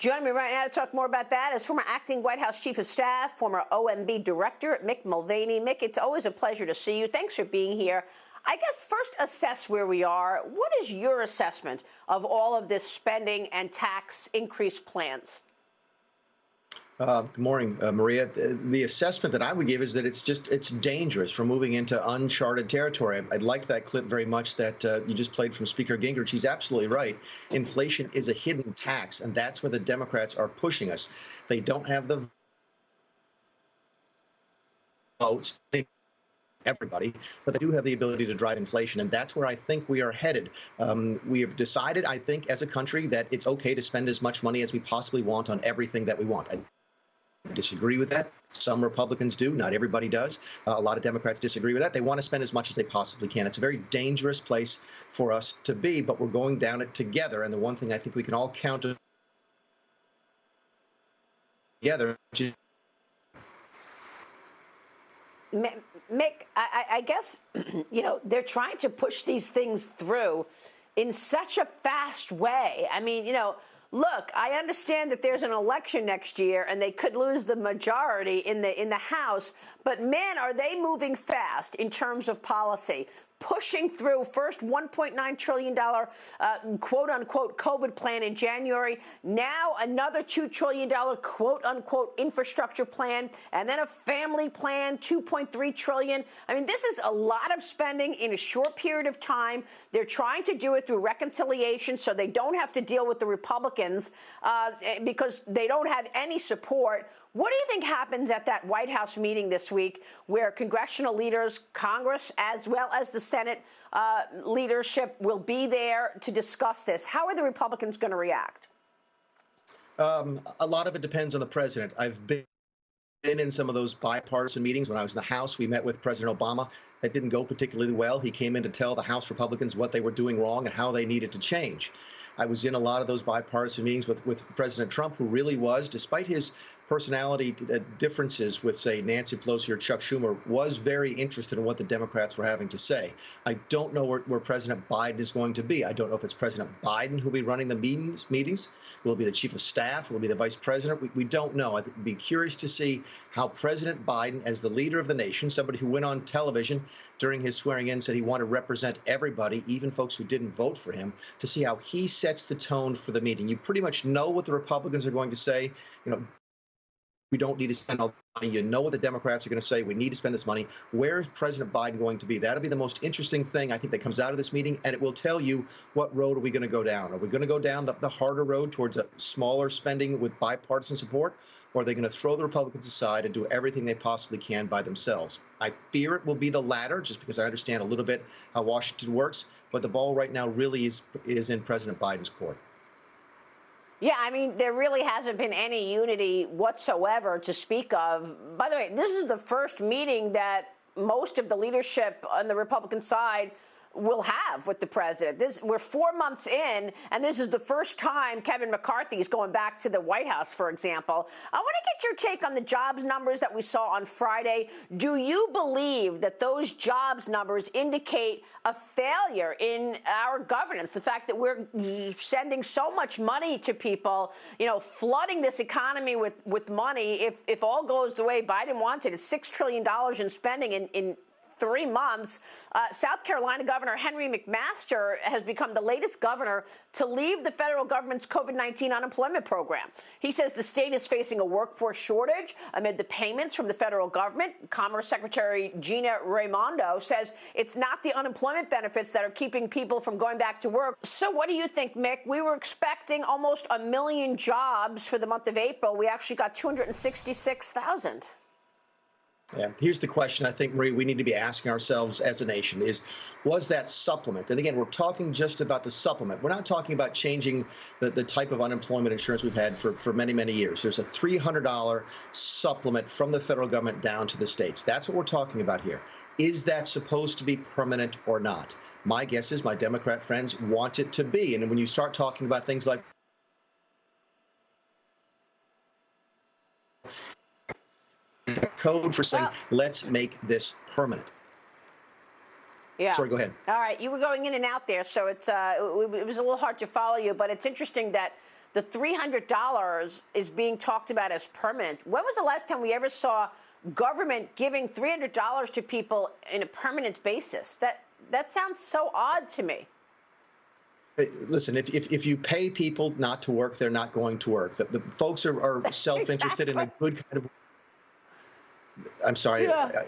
Joining me right now to talk more about that is former acting White House Chief of Staff, former OMB Director, Mick Mulvaney. Mick, it's always a pleasure to see you. Thanks for being here. I guess first assess where we are. What is your assessment of all of this spending and tax increase plans? Good morning, Maria. The assessment that I would give is that it's dangerous. We're moving into uncharted territory. I like that clip very much that you just played from Speaker Gingrich. He's absolutely right. Inflation is a hidden tax, and that's where the Democrats are pushing us. They don't have the votes, everybody, but they do have the ability to drive inflation, and that's where I think we are headed. We have decided, I think, as a country that it's okay to spend as much money as we possibly want on everything that we want. I disagree with that. Some Republicans do. Not everybody does. A lot of Democrats disagree with that. They want to spend as much as they possibly can. It's a very dangerous place for us to be, but we're going down it together. And the one thing I think we can all count together. Mick, I guess, they're trying to push these things through in such a fast way. I mean, look, I understand that there's an election next year and they could lose the majority in the House, but man, are they moving fast in terms of policy, pushing through first $1.9 trillion quote-unquote COVID plan in January, now another $2 trillion quote-unquote infrastructure plan, and then a family plan, $2.3 trillion. I mean, this is a lot of spending in a short period of time. They're trying to do it through reconciliation so they don't have to deal with the Republicans because they don't have any support. What do you think happens at that White House meeting this week where congressional leaders, Congress, as well as the Senate leadership will be there to discuss this? How are the Republicans going to react? A lot of it depends on the president. I've been in some of those bipartisan meetings. When I was in the House, we met with President Obama. That didn't go particularly well. He came in to tell the House Republicans what they were doing wrong and how they needed to change. I was in a lot of those bipartisan meetings with President Trump, who really was, despite his personality differences with, say, Nancy Pelosi or Chuck Schumer, was very interested in what the Democrats were having to say. I don't know where President Biden is going to be. I don't know if it's President Biden who will be running the meetings. Will it be the chief of staff? Will it be the vice president? We don't know. I'd be curious to see how President Biden, as the leader of the nation, somebody who went on television during his swearing in, said he wanted to represent everybody, even folks who didn't vote for him, to see how he sets the tone for the meeting. You pretty much know what the Republicans are going to say. We don't need to spend all the money. You know what the Democrats are going to say. We need to spend this money. Where is President Biden going to be? That'll be the most interesting thing, I think, that comes out of this meeting, and it will tell you what road are we going to go down. Are we going to go down the harder road towards a smaller spending with bipartisan support, or are they going to throw the Republicans aside and do everything they possibly can by themselves? I fear it will be the latter, just because I understand a little bit how Washington works, but the ball right now really is in President Biden's court. Yeah, I mean, there really hasn't been any unity whatsoever to speak of. By the way, this is the first meeting that most of the leadership on the Republican side will have with the president. We're 4 months in, and this is the first time Kevin McCarthy is going back to the White House, for example. I want to get your take on the jobs numbers that we saw on Friday. Do you believe that those jobs numbers indicate a failure in our governance? The fact that we're sending so much money to people, flooding this economy with money. If all goes the way Biden wanted, it's $6 trillion in spending in 3 months. South Carolina Governor Henry McMaster has become the latest governor to leave the federal government's COVID-19 unemployment program. He says the state is facing a workforce shortage amid the payments from the federal government. Commerce Secretary Gina Raimondo says it's not the unemployment benefits that are keeping people from going back to work. So what do you think, Mick? We were expecting almost 1 million jobs for the month of April. We actually got 266,000. Yeah. Here's the question I think, Marie, we need to be asking ourselves as a nation was that supplement? And again, we're talking just about the supplement. We're not talking about changing the type of unemployment insurance we've had for many, many years. There's a $300 supplement from the federal government down to the states. That's what we're talking about here. Is that supposed to be permanent or not? My guess is my Democrat friends want it to be. And when you start talking about things like code for saying, let's make this permanent. Yeah. Sorry, go ahead. All right. You were going in and out there, so it was a little hard to follow you, but it's interesting that the $300 is being talked about as permanent. When was the last time we ever saw government giving $300 to people in a permanent basis? That sounds so odd to me. Listen, if you pay people not to work, they're not going to work. The folks are self-interested in a good kind of. I'm sorry. Yeah.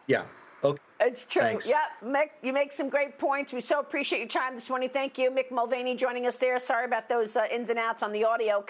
Yeah. Okay. It's true. Thanks. Yeah, Mick, you make some great points. We so appreciate your time this morning. Thank you. Mick Mulvaney joining us there. Sorry about those ins and outs on the audio.